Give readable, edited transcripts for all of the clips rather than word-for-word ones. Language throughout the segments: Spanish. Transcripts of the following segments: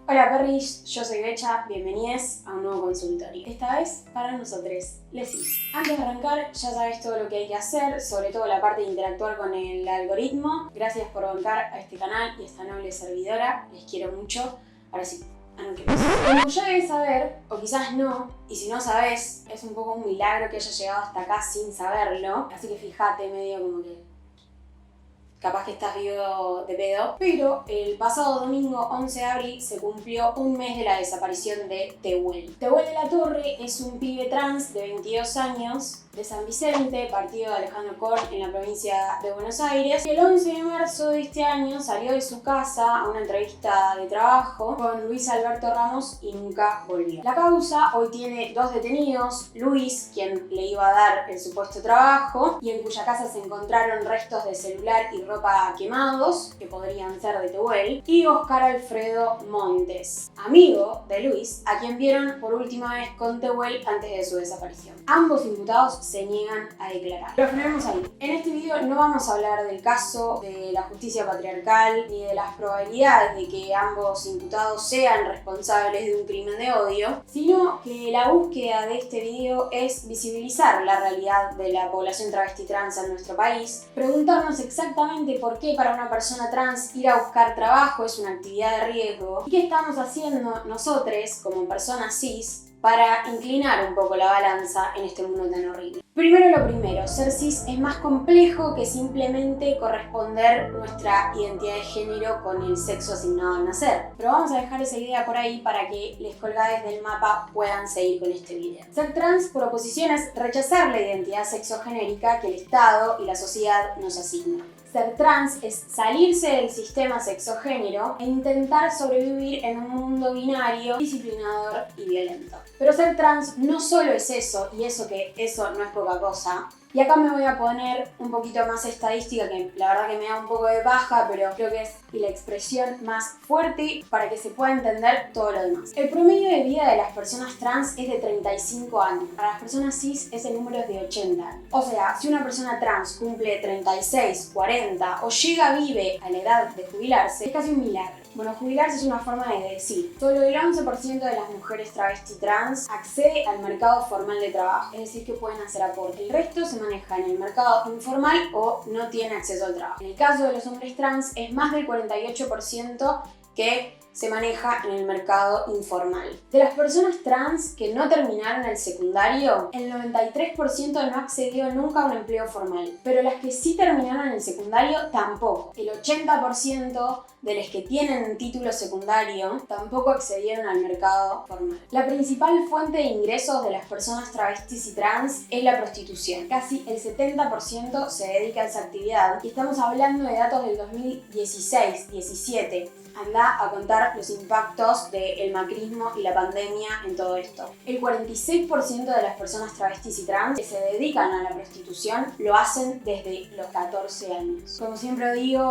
Hola perris, yo soy Becha, bienvenidos a un nuevo consultorio. Esta vez para nosotros, les cis. Antes de arrancar, ya sabes todo lo que hay que hacer, sobre todo la parte de interactuar con el algoritmo. Gracias por bancar a este canal y a esta noble servidora, les quiero mucho. Ahora sí, arranquemos. Como ya debes saber, o quizás no, y si no sabes, es un poco un milagro que haya llegado hasta acá sin saberlo. Así que fíjate medio como que capaz que estás vivo de pedo. Pero el pasado domingo 11 de abril se cumplió un mes de la desaparición de Tehuel. Tehuel de la Torre es un pibe trans de 22 años de San Vicente, partido de Alejandro Korn en la provincia de Buenos Aires. Y el 11 de marzo de este año salió de su casa a una entrevista de trabajo con Luis Alberto Ramos y nunca volvió. La causa hoy tiene dos detenidos: Luis, quien le iba a dar el supuesto trabajo y en cuya casa se encontraron restos de celular y ropa quemados, que podrían ser de Tehuel, y Oscar Alfredo Montes, amigo de Luis, a quien vieron por última vez con Tehuel antes de su desaparición. Ambos imputados se niegan a declarar. Pero frenemos ahí. En este video no vamos a hablar del caso, de la justicia patriarcal, ni de las probabilidades de que ambos imputados sean responsables de un crimen de odio, sino que la búsqueda de este video es visibilizar la realidad de la población travesti trans en nuestro país, preguntarnos exactamente por qué para una persona trans ir a buscar trabajo es una actividad de riesgo y qué estamos haciendo nosotros como personas cis para inclinar un poco la balanza en este mundo tan horrible. Primero lo primero, ser cis es más complejo que simplemente corresponder nuestra identidad de género con el sexo asignado al nacer. Pero vamos a dejar esa idea por ahí para que les colgades del mapa puedan seguir con este video. Ser trans por oposición es rechazar la identidad sexogenérica que el Estado y la sociedad nos asignan. Ser trans es salirse del sistema sexogénero e intentar sobrevivir en un mundo binario, disciplinador y violento. Pero ser trans no solo es eso, y eso no es poca cosa. Y acá me voy a poner un poquito más estadística, que la verdad que me da un poco de baja, pero creo que es la expresión más fuerte para que se pueda entender todo lo demás. El promedio de vida de las personas trans es de 35 años. Para las personas cis ese número es de 80 años. O sea, si una persona trans cumple 36, 40 o vive a la edad de jubilarse, es casi un milagro. Bueno, jubilarse es una forma de decir. Solo el 11% de las mujeres travesti trans accede al mercado formal de trabajo, es decir, que pueden hacer aporte. El resto se maneja en el mercado informal o no tiene acceso al trabajo. En el caso de los hombres trans es más del 48% que se maneja en el mercado informal. De las personas trans que no terminaron el secundario, el 93% no accedió nunca a un empleo formal, pero las que sí terminaron el secundario tampoco. El 80% de los que tienen un título secundario tampoco accedieron al mercado formal. La principal fuente de ingresos de las personas travestis y trans es la prostitución. Casi el 70% se dedica a esa actividad y estamos hablando de datos del 2016-17. Anda a contar los impactos del macrismo y la pandemia en todo esto. El 46% de las personas travestis y trans que se dedican a la prostitución lo hacen desde los 14 años. Como siempre digo,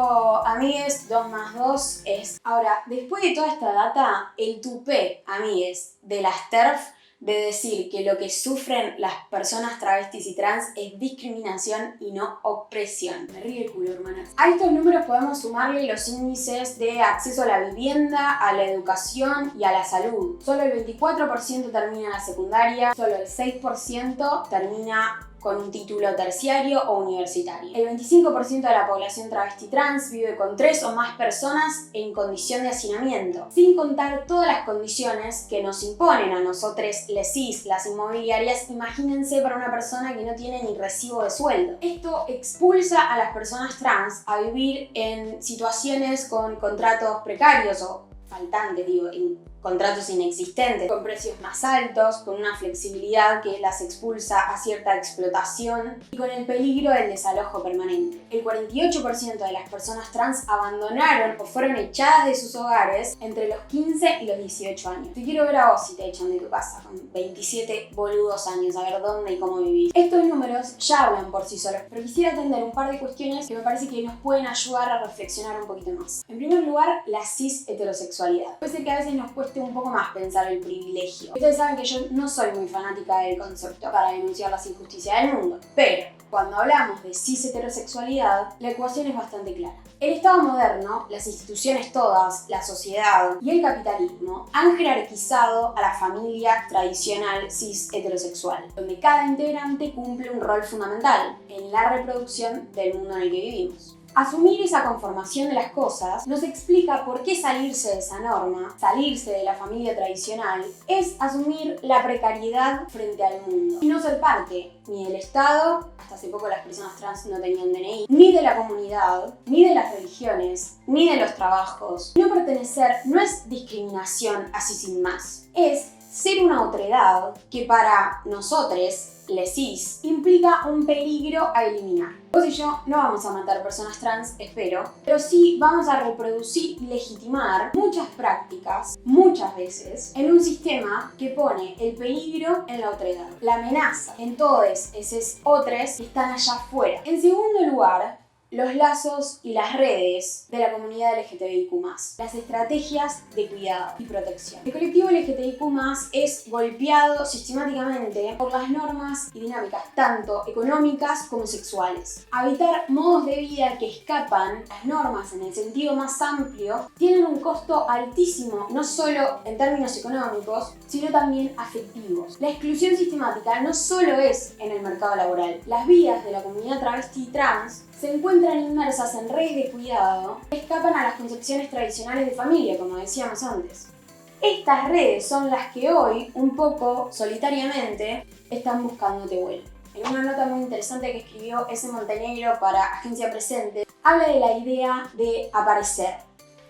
amigues, 2 más 2 es... Ahora, después de toda esta data, el tupé, amigues, de las TERF de decir que lo que sufren las personas travestis y trans es discriminación y no opresión. Me ríe el culo, hermanas. A estos números podemos sumarle los índices de acceso a la vivienda, a la educación y a la salud. Solo el 24% termina la secundaria, solo el 6% termina con un título terciario o universitario. El 25% de la población travesti trans vive con 3 o más personas en condición de hacinamiento, sin contar todas las condiciones que nos imponen a nosotros, les cis, las inmobiliarias. Imagínense para una persona que no tiene ni recibo de sueldo. Esto expulsa a las personas trans a vivir en situaciones con contratos precarios o faltantes, en contratos inexistentes, con precios más altos, con una flexibilidad que las expulsa a cierta explotación y con el peligro del desalojo permanente. El 48% de las personas trans abandonaron o fueron echadas de sus hogares entre los 15 y los 18 años. Te quiero ver a vos si te echan de tu casa con 27 boludos años, a ver dónde y cómo vivís. Estos números ya hablan por sí solos, pero quisiera atender un par de cuestiones que me parece que nos pueden ayudar a reflexionar un poquito más. En primer lugar, la cis heterosexualidad. heterosexualidad. Puede ser que a veces nos cueste un poco más pensar el privilegio. Ustedes saben que yo no soy muy fanática del concepto para denunciar las injusticias del mundo, pero cuando hablamos de cis-heterosexualidad, la ecuación es bastante clara. El Estado moderno, las instituciones todas, la sociedad y el capitalismo han jerarquizado a la familia tradicional cis-heterosexual, donde cada integrante cumple un rol fundamental en la reproducción del mundo en el que vivimos. Asumir esa conformación de las cosas nos explica por qué salirse de esa norma, salirse de la familia tradicional, es asumir la precariedad frente al mundo y no ser parte ni del Estado, hasta hace poco las personas trans no tenían DNI, ni de la comunidad, ni de las religiones, ni de los trabajos. No pertenecer no es discriminación así sin más, es ser una otredad que para nosotros, les cis, implica un peligro a eliminar. Vos y yo no vamos a matar personas trans, espero, pero sí vamos a reproducir y legitimar muchas prácticas, muchas veces, en un sistema que pone el peligro en la otredad, la amenaza en todos esos otros que están allá afuera. En segundo lugar, los lazos y las redes de la comunidad LGTBIQ+, las estrategias de cuidado y protección. El colectivo LGTBIQ+, es golpeado sistemáticamente por las normas y dinámicas tanto económicas como sexuales. Habitar modos de vida que escapan las normas en el sentido más amplio tienen un costo altísimo, no solo en términos económicos, sino también afectivos. La exclusión sistemática no solo es en el mercado laboral. Las vidas de la comunidad travesti y trans se encuentran inmersas en redes de cuidado que escapan a las concepciones tradicionales de familia, como decíamos antes. Estas redes son las que hoy, un poco solitariamente, están buscando Tehuel. En una nota muy interesante que escribió S. Montenegro para Agencia Presente, habla de la idea de aparecer.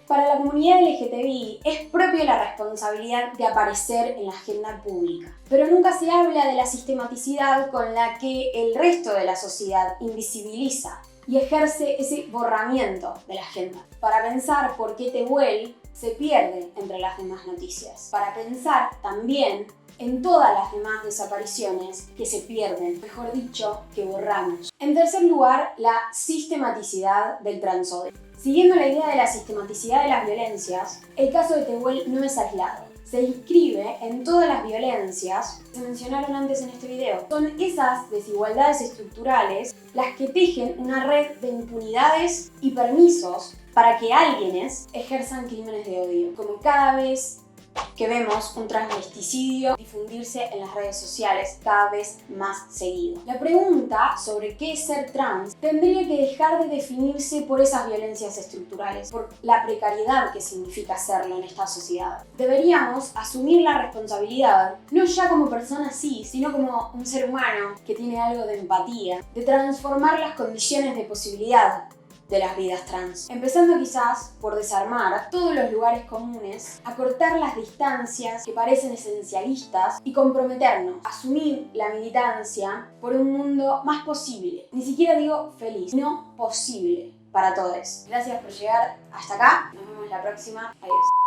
Para la comunidad LGTBI es propia la responsabilidad de aparecer en la agenda pública, pero nunca se habla de la sistematicidad con la que el resto de la sociedad invisibiliza y ejerce ese borramiento de la agenda. Para pensar por qué Tehuel se pierde entre las demás noticias. Para pensar también en todas las demás desapariciones que se pierden, mejor dicho, que borramos. En tercer lugar, la sistematicidad del transodio. Siguiendo la idea de la sistematicidad de las violencias, el caso de Tehuel no es aislado. Se inscribe en todas las violencias que se mencionaron antes en este video. Son esas desigualdades estructurales las que tejen una red de impunidades y permisos para que alguienes ejerzan crímenes de odio, como cada vez que vemos un transvesticidio difundirse en las redes sociales cada vez más seguido. La pregunta sobre qué es ser trans tendría que dejar de definirse por esas violencias estructurales, por la precariedad que significa serlo en esta sociedad. Deberíamos asumir la responsabilidad, no ya como persona cis, sino como un ser humano que tiene algo de empatía, de transformar las condiciones de posibilidad de las vidas trans. Empezando quizás por desarmar todos los lugares comunes, acortar las distancias que parecen esencialistas y comprometernos a asumir la militancia por un mundo más posible. Ni siquiera digo feliz, sino posible para todos. Gracias por llegar hasta acá. Nos vemos la próxima. Adiós.